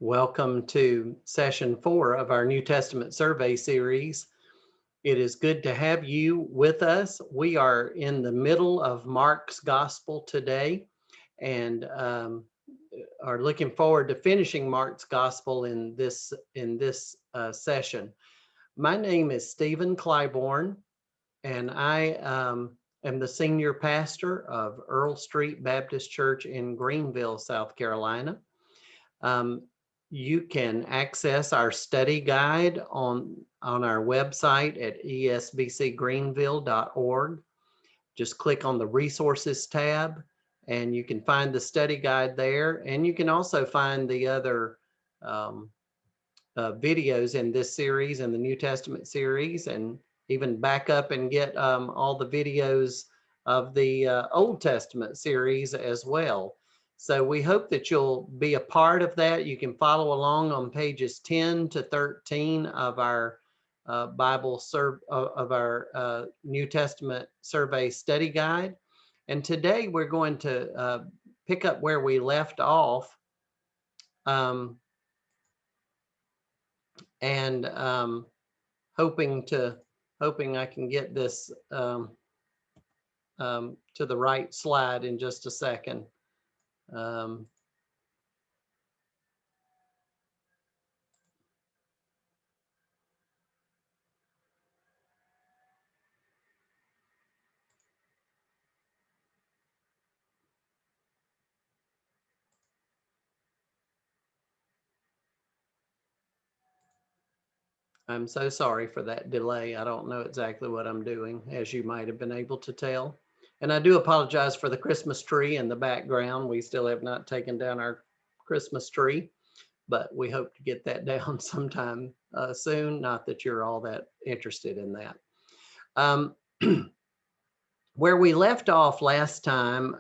Welcome to session 4 of our New Testament survey series. It is good to have you with us. We are in the middle of Mark's Gospel today and are looking forward to finishing Mark's Gospel in this session. My name is Stephen Claiborne, and I am the senior pastor of Earl Street Baptist Church in Greenville, South Carolina. You can access our study guide on our website at esbcgreenville.org. Just click on the resources tab and you can find the study guide there. And you can also find the other videos in this series and the New Testament series, and even back up and get all the videos of the Old Testament series as well. So we hope that you'll be a part of that. You can follow along on pages 10 to 13 of our New Testament survey study guide. And today we're going to pick up where we left off. Hoping I can get this to the right slide in just a second. I'm so sorry for that delay. I don't know exactly what I'm doing, as you might have been able to tell. And I do apologize for the Christmas tree in the background. We still have not taken down our Christmas tree, but we hope to get that down sometime soon. Not that you're all that interested in that. Where we left off last time,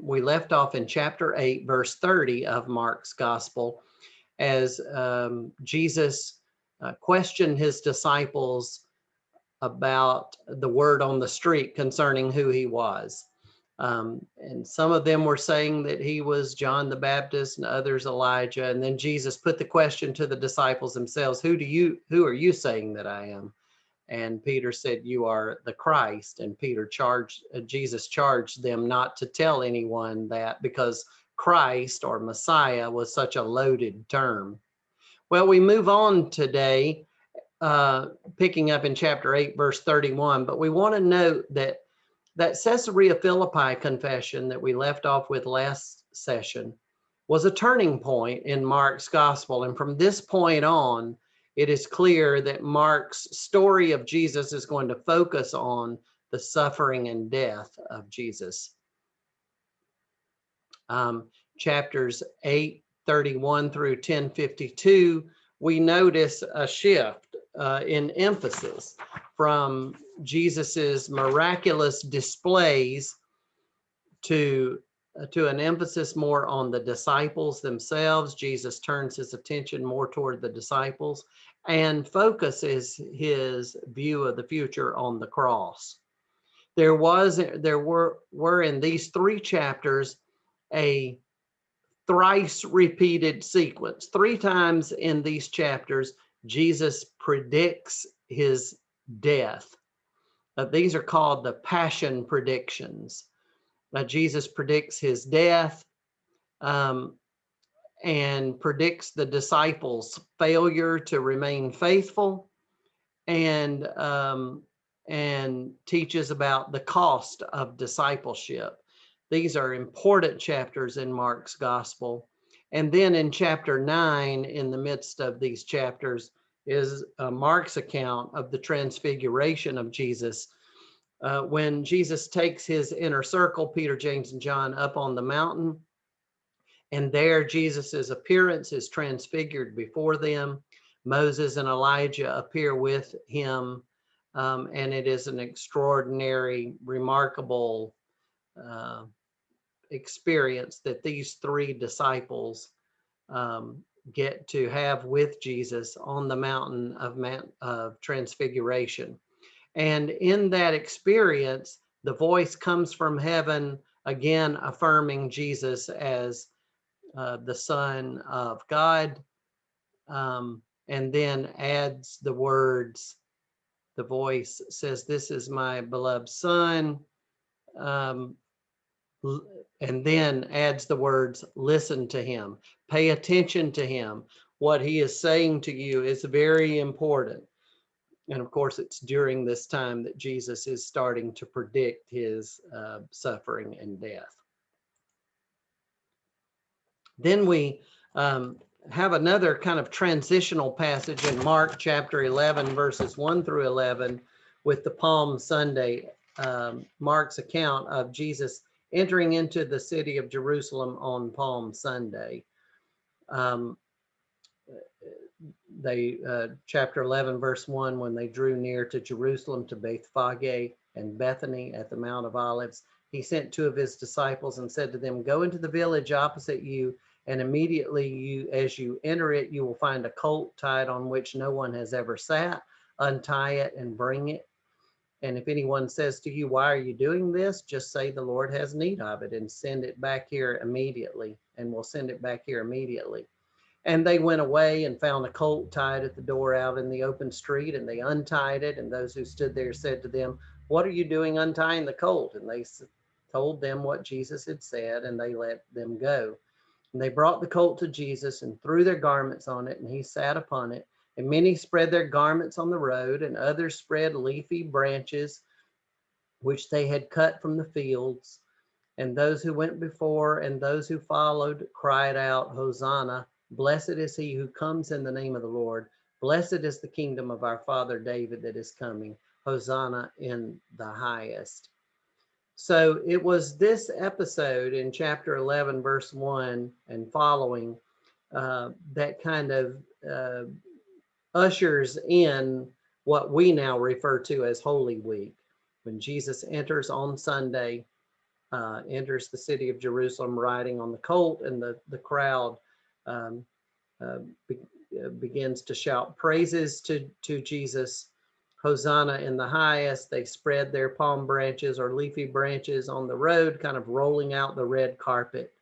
we left off in chapter 8, verse 30 of Mark's Gospel, as Jesus questioned his disciples about the word on the street concerning who he was. And some of them were saying that he was John the Baptist and others Elijah. And then Jesus put the question to the disciples themselves, who are you saying that I am? And Peter said, you are the Christ. And Jesus charged them not to tell anyone that, because Christ or Messiah was such a loaded term. Well, we move on today, picking up in chapter 8, verse 31, but we want to note that Caesarea Philippi confession that we left off with last session was a turning point in Mark's gospel. And from this point on, it is clear that Mark's story of Jesus is going to focus on the suffering and death of Jesus. Chapters 8:31 through 10:52, we notice a shift in emphasis from Jesus's miraculous displays to an emphasis more on the disciples themselves. Jesus turns his attention more toward the disciples and focuses his view of the future on the cross. There were in these 3 chapters a thrice repeated sequence. 3 times in these chapters, Jesus predicts his death. These are called the passion predictions. Jesus predicts his death and predicts the disciples' failure to remain faithful, and teaches about the cost of discipleship. These are important chapters in Mark's gospel. And then in chapter 9, in the midst of these chapters, is Mark's account of the transfiguration of Jesus. When Jesus takes his inner circle, Peter, James, and John, up on the mountain, and there Jesus's appearance is transfigured before them. Moses and Elijah appear with him, and it is an extraordinary, remarkable experience that these 3 disciples get to have with Jesus on the mountain of transfiguration. And in that experience, the voice comes from heaven, again affirming Jesus as the Son of God, and then adds the words, the voice says, "This is my beloved son," um, and then adds the words, "Listen to him, pay attention to him. What he is saying to you is very important." And of course, it's during this time that Jesus is starting to predict his suffering and death. Then we have another kind of transitional passage in Mark chapter 11, verses 1 through 11, with the Palm Sunday, Mark's account of Jesus entering into the city of Jerusalem on Palm Sunday. Chapter 11, verse 1, when they drew near to Jerusalem, to Bethphage and Bethany at the Mount of Olives, he sent two of his disciples and said to them, "Go into the village opposite you, and immediately as you enter it, you will find a colt tied on which no one has ever sat. Untie it and bring it. And if anyone says to you, 'Why are you doing this?' just say, 'The Lord has need of it,' and send it back here immediately, and we'll send it back here immediately." And they went away and found a colt tied at the door out in the open street, and they untied it. And those who stood there said to them, "What are you doing untying the colt?" And they told them what Jesus had said, and they let them go. And they brought the colt to Jesus and threw their garments on it, and he sat upon it. And many spread their garments on the road, and others spread leafy branches which they had cut from the fields. And those who went before and those who followed cried out, "Hosanna! Blessed is he who comes in the name of the Lord. Blessed is the kingdom of our father David that is coming. Hosanna in the highest." So it was this episode in chapter 11, verse 1 and following that kind of ushers in what we now refer to as Holy Week. When Jesus enters on Sunday, enters the city of Jerusalem riding on the colt, and the crowd begins to shout praises to Jesus. Hosanna in the highest. They spread their palm branches or leafy branches on the road, kind of rolling out the red carpet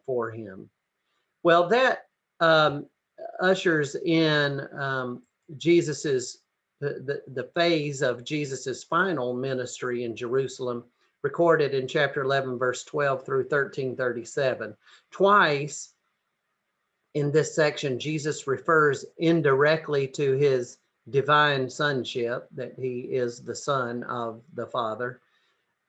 for him. Well, that ushers in Jesus's the phase of Jesus's final ministry in Jerusalem, recorded in chapter 11, verse 12 through 13:37. Twice in this section, Jesus refers indirectly to his divine sonship, that he is the son of the Father.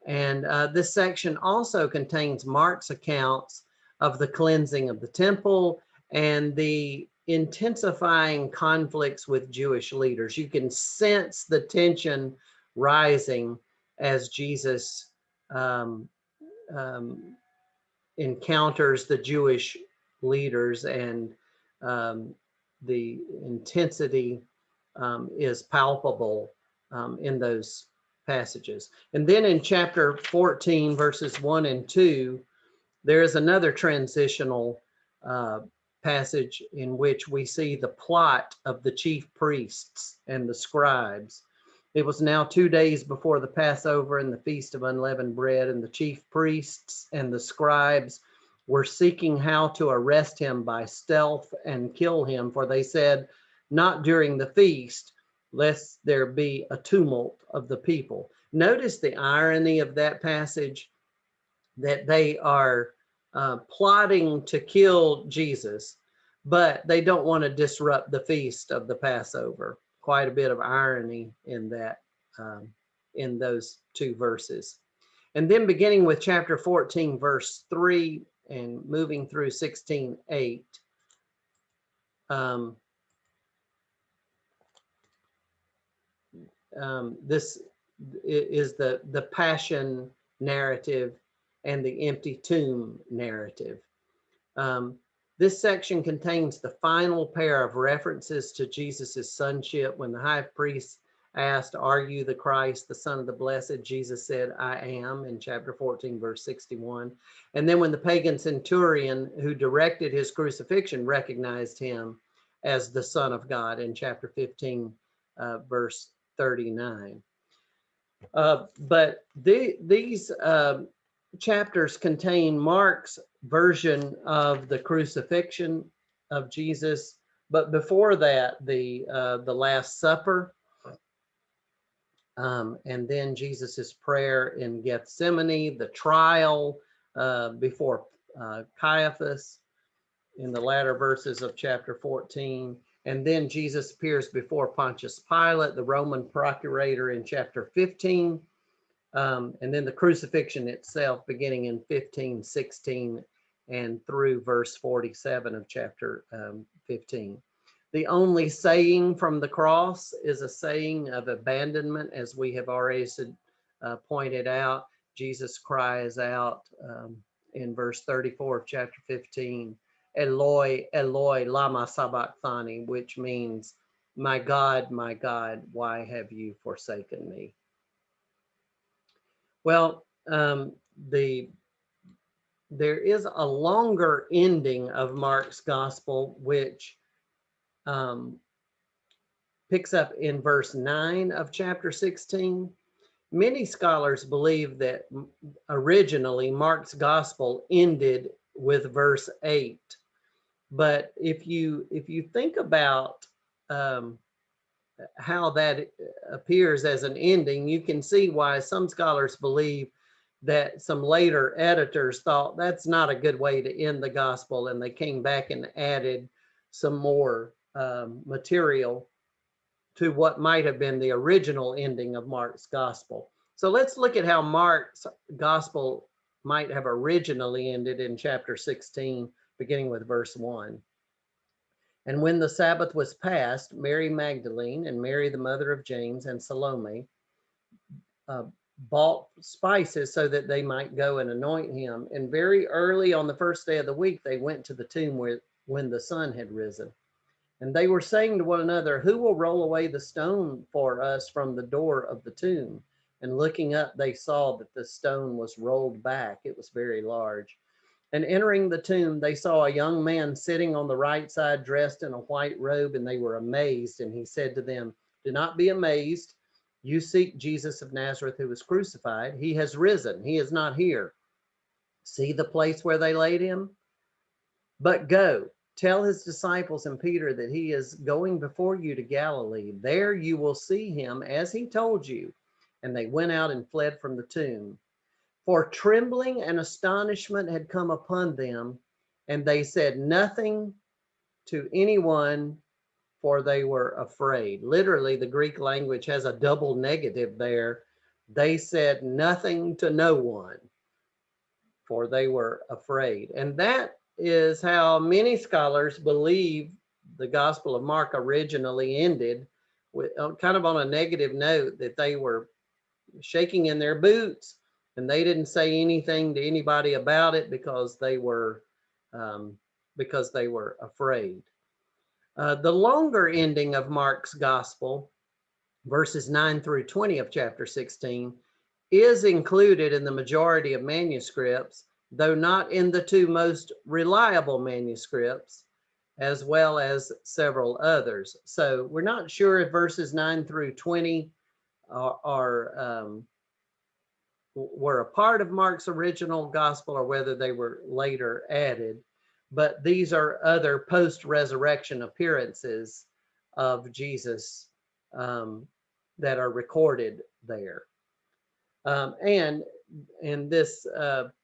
And this section also contains Mark's accounts of the cleansing of the temple and the intensifying conflicts with Jewish leaders. You can sense the tension rising as Jesus encounters the Jewish leaders, and the intensity is palpable in those passages. And then in chapter 14, verses 1 and 2, there is another transitional passage in which we see the plot of the chief priests and the scribes. It was now 2 days before the Passover and the Feast of Unleavened Bread, and the chief priests and the scribes were seeking how to arrest him by stealth and kill him, for they said, "Not during the feast, lest there be a tumult of the people." Notice the irony of that passage, that they are plotting to kill Jesus, but they don't want to disrupt the feast of the Passover. Quite a bit of irony in that, in those two verses. And then beginning with chapter 14, verse 3, and moving through 16:8, this is the passion narrative and the empty tomb narrative. This section contains the final pair of references to Jesus's sonship. When the high priest asked, "Are you the Christ, the Son of the Blessed?" Jesus said, "I am," in chapter 14, verse 61. And then when the pagan centurion who directed his crucifixion recognized him as the Son of God, in chapter 15, verse 39. But these chapters contain Mark's version of the crucifixion of Jesus, But before that, the Last Supper, and then Jesus's prayer in Gethsemane, the trial before Caiaphas in the latter verses of chapter 14. And then Jesus appears before Pontius Pilate, the Roman procurator, in chapter 15. And then the crucifixion itself beginning in 15:16 and through verse 47 of chapter 15. The only saying from the cross is a saying of abandonment, as we have already pointed out. Jesus cries out in verse 34 of chapter 15, Eloi, Eloi, lama sabachthani, which means, my God, why have you forsaken me? Well, there is a longer ending of Mark's gospel, which picks up in verse 9 of chapter 16. Many scholars believe that originally Mark's gospel ended with verse 8. But if you think about how that appears as an ending, you can see why some scholars believe that some later editors thought that's not a good way to end the gospel, and they came back and added some more material to what might have been the original ending of Mark's gospel. So let's look at how Mark's gospel might have originally ended in chapter 16, beginning with verse 1. And when the Sabbath was past, Mary Magdalene and Mary, the mother of James, and Salome bought spices so that they might go and anoint him. And very early on the first day of the week, they went to the tomb when the sun had risen. And they were saying to one another, who will roll away the stone for us from the door of the tomb? And looking up, they saw that the stone was rolled back. It was very large. And entering the tomb, they saw a young man sitting on the right side, dressed in a white robe, and they were amazed. And he said to them, do not be amazed. You seek Jesus of Nazareth, who was crucified. He has risen. He is not here. See the place where they laid him? But go, tell his disciples and Peter that he is going before you to Galilee. There you will see him as he told you. And they went out and fled from the tomb. For trembling and astonishment had come upon them, and they said nothing to anyone, for they were afraid. Literally, the Greek language has a double negative there. They said nothing to no one, for they were afraid. And that is how many scholars believe the Gospel of Mark originally ended, with kind of on a negative note, that they were shaking in their boots, and they didn't say anything to anybody about it because they were afraid. The longer ending of Mark's gospel, verses 9 through 20 of chapter 16, is included in the majority of manuscripts, though not in the two most reliable manuscripts, as well as several others. So we're not sure if verses 9 through 20 were a part of Mark's original gospel or whether they were later added, but these are other post-resurrection appearances of Jesus that are recorded there. And this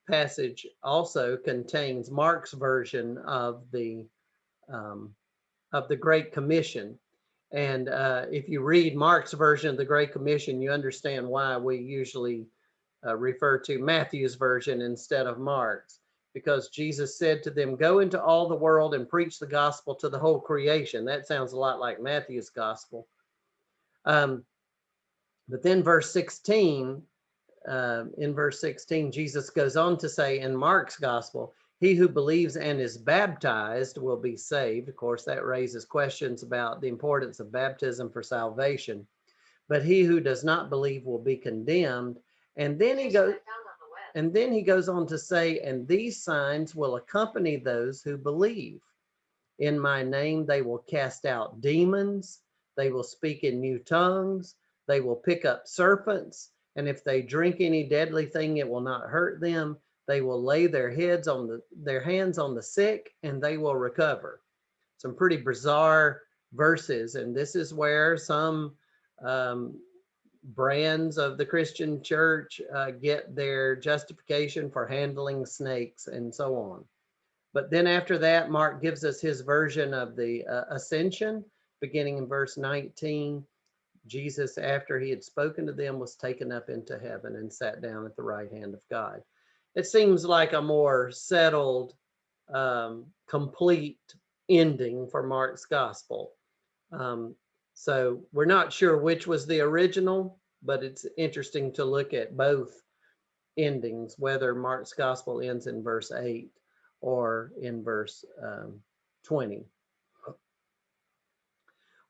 passage also contains Mark's version of the Great Commission. And if you read Mark's version of the Great Commission, you understand why we usually refer to Matthew's version instead of Mark's, because Jesus said to them, go into all the world and preach the gospel to the whole creation. That sounds a lot like Matthew's gospel. But then in verse 16, Jesus goes on to say in Mark's gospel, he who believes and is baptized will be saved. Of course, that raises questions about the importance of baptism for salvation. But he who does not believe will be condemned. And then he goes on to say, and these signs will accompany those who believe. In my name, they will cast out demons. They will speak in new tongues. They will pick up serpents. And if they drink any deadly thing, it will not hurt them. They will lay their hands on the sick, and they will recover. some pretty bizarre verses. And this is where some brands of the Christian church get their justification for handling snakes and so on. But then after that, Mark gives us his version of the ascension, beginning in verse 19. Jesus, after he had spoken to them, was taken up into heaven and sat down at the right hand of God. It seems like a more settled, complete ending for Mark's gospel. So we're not sure which was the original, but it's interesting to look at both endings, whether Mark's gospel ends in verse 8 or in verse 20.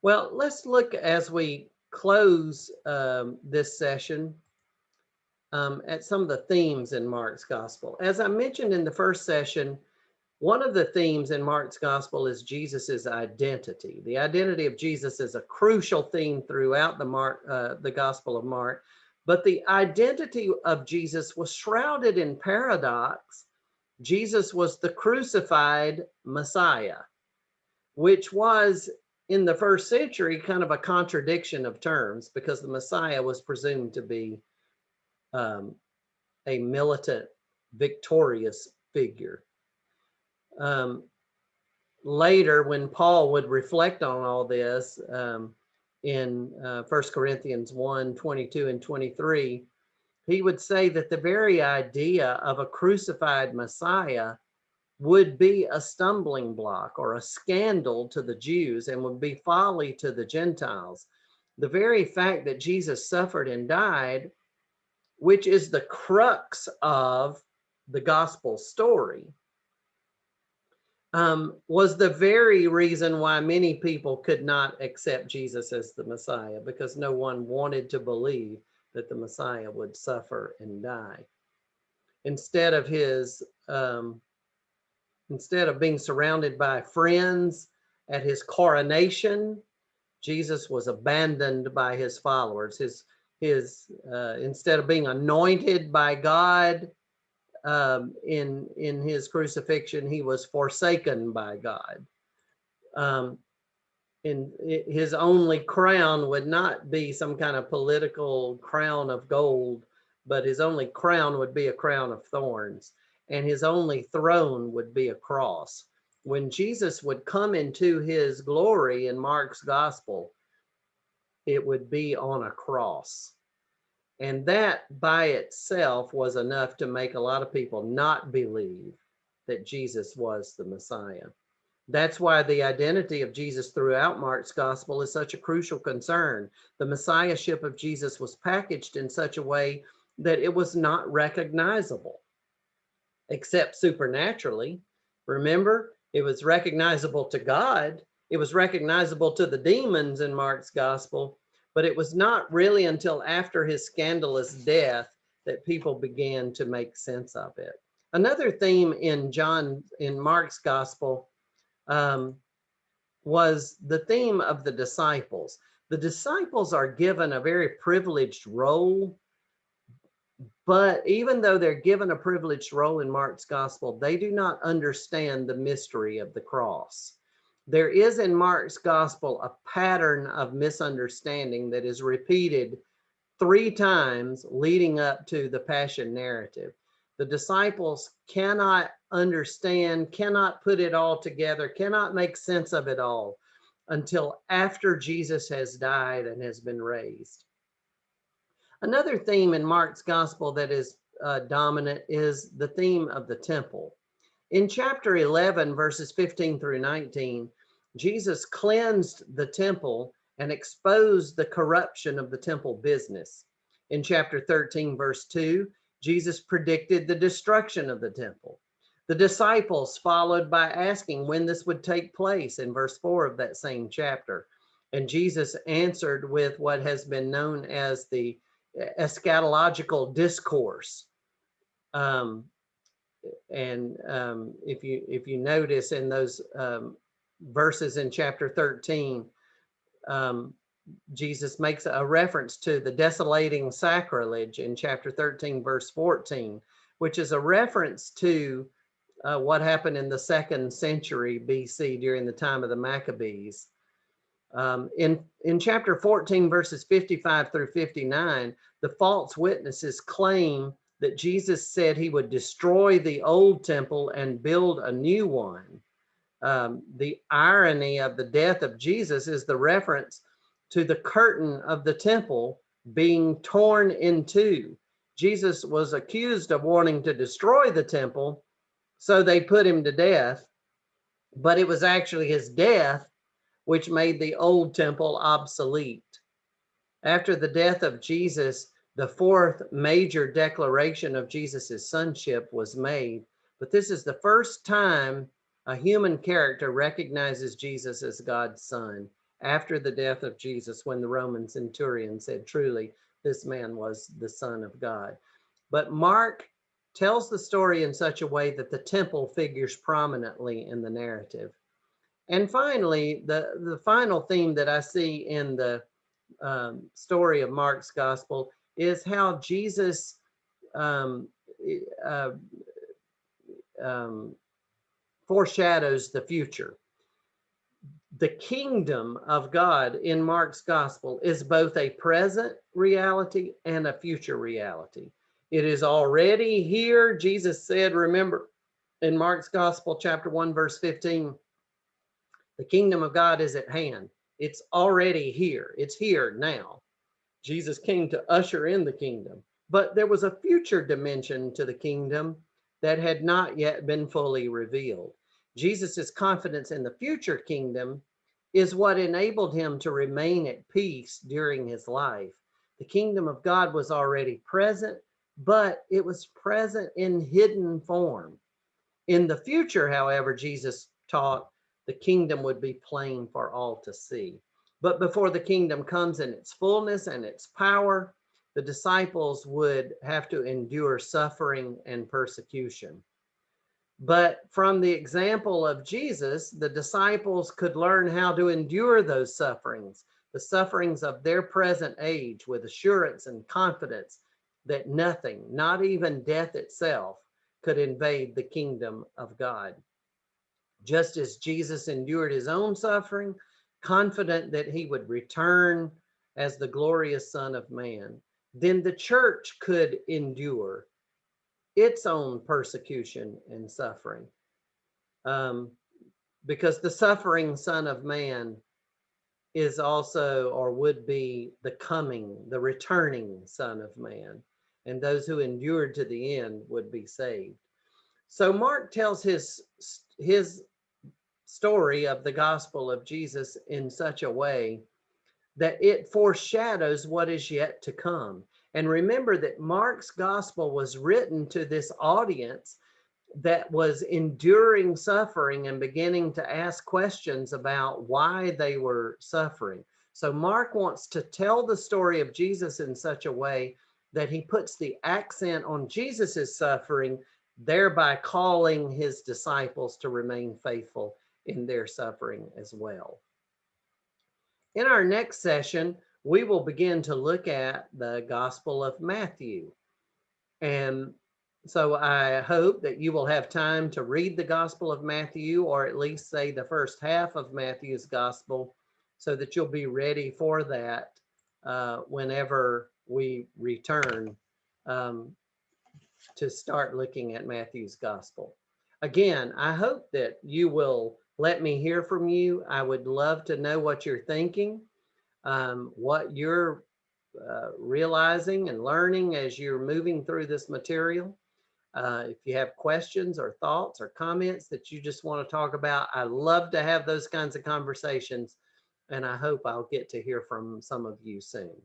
Well, let's look as we close this session at some of the themes in Mark's gospel. As I mentioned in the first session, one of the themes in Mark's gospel is Jesus's identity. The identity of Jesus is a crucial theme throughout the Gospel of Mark, but the identity of Jesus was shrouded in paradox. Jesus was the crucified Messiah, which was in the first century kind of a contradiction of terms, because the Messiah was presumed to be a militant, victorious figure. Later, when Paul would reflect on all this in 1 Corinthians 1, 22 and 23, he would say that the very idea of a crucified Messiah would be a stumbling block or a scandal to the Jews and would be folly to the Gentiles. The very fact that Jesus suffered and died, which is the crux of the gospel story, was the very reason why many people could not accept Jesus as the Messiah, because no one wanted to believe that the Messiah would suffer and die. Instead of being surrounded by friends at his coronation, Jesus was abandoned by his followers. Instead of being anointed by God in his crucifixion, he was forsaken by God. And his only crown would not be some kind of political crown of gold, but his only crown would be a crown of thorns, and his only throne would be a cross. When Jesus would come into his glory in Mark's gospel, it would be on a cross. And that by itself was enough to make a lot of people not believe that Jesus was the Messiah. That's why the identity of Jesus throughout Mark's gospel is such a crucial concern. The messiahship of Jesus was packaged in such a way that it was not recognizable, except supernaturally. Remember, it was recognizable to God. It was recognizable to the demons in Mark's gospel, but it was not really until after his scandalous death that people began to make sense of it. Another theme in Mark's gospel was the theme of the disciples. The disciples are given a very privileged role, but even though they're given a privileged role in Mark's gospel, they do not understand the mystery of the cross. There is in Mark's gospel a pattern of misunderstanding that is repeated 3 times leading up to the Passion narrative. The disciples cannot understand, cannot put it all together, cannot make sense of it all until after Jesus has died and has been raised. Another theme in Mark's gospel that is dominant is the theme of the temple. In chapter 11, verses 15 through 19, Jesus cleansed the temple and exposed the corruption of the temple business. In chapter 13, verse 2, Jesus predicted the destruction of the temple. The disciples followed by asking when this would take place in verse 4 of that same chapter. And Jesus answered with what has been known as the eschatological discourse. If you notice in those verses in chapter 13, Jesus makes a reference to the desolating sacrilege in chapter 13, verse 14, which is a reference to what happened in the 2nd century BC during the time of the Maccabees. In chapter 14, verses 55 through 59, the false witnesses claim that Jesus said he would destroy the old temple and build a new one. The irony of the death of Jesus is the reference to the curtain of the temple being torn in two. Jesus was accused of wanting to destroy the temple, so they put him to death, but it was actually his death which made the old temple obsolete. After the death of Jesus, the 4th major declaration of Jesus's sonship was made, but this is the first time a human character recognizes Jesus as God's son after the death of Jesus, when the Roman centurion said, truly, this man was the Son of God. But Mark tells the story in such a way that the temple figures prominently in the narrative. And finally, the final theme that I see in the story of Mark's gospel is how Jesus uh, foreshadows the future. The kingdom of God in Mark's gospel is both a present reality and a future reality. It is already here. Jesus said, remember, in Mark's gospel, chapter 1, verse 15, the kingdom of God is at hand. It's already here. It's here now. Jesus came to usher in the kingdom. But there was a future dimension to the kingdom that had not yet been fully revealed. Jesus's confidence in the future kingdom is what enabled him to remain at peace during his life. The kingdom of God was already present, but it was present in hidden form. In the future, however, Jesus taught the kingdom would be plain for all to see. But before the kingdom comes in its fullness and its power, the disciples would have to endure suffering and persecution. But from the example of Jesus, the disciples could learn how to endure those sufferings, the sufferings of their present age, with assurance and confidence that nothing, not even death itself, could invade the kingdom of God. Just as Jesus endured his own suffering, confident that he would return as the glorious Son of Man, then the church could endure its own persecution and suffering. Because the suffering Son of Man is also, or would be, the returning Son of Man. And those who endured to the end would be saved. So Mark tells his story of the gospel of Jesus in such a way that it foreshadows what is yet to come. And remember that Mark's gospel was written to this audience that was enduring suffering and beginning to ask questions about why they were suffering. So Mark wants to tell the story of Jesus in such a way that he puts the accent on Jesus's suffering, thereby calling his disciples to remain faithful in their suffering as well. In our next session, we will begin to look at the Gospel of Matthew. And so I hope that you will have time to read the Gospel of Matthew, or at least say the first half of Matthew's Gospel, so that you'll be ready for that whenever we return to start looking at Matthew's Gospel. Again, I hope that you will let me hear from you. I would love to know what you're thinking, what you're realizing and learning as you're moving through this material. If you have questions or thoughts or comments that you just want to talk about, I love to have those kinds of conversations, and I hope I'll get to hear from some of you soon.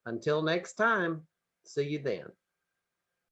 Until next time, see you then.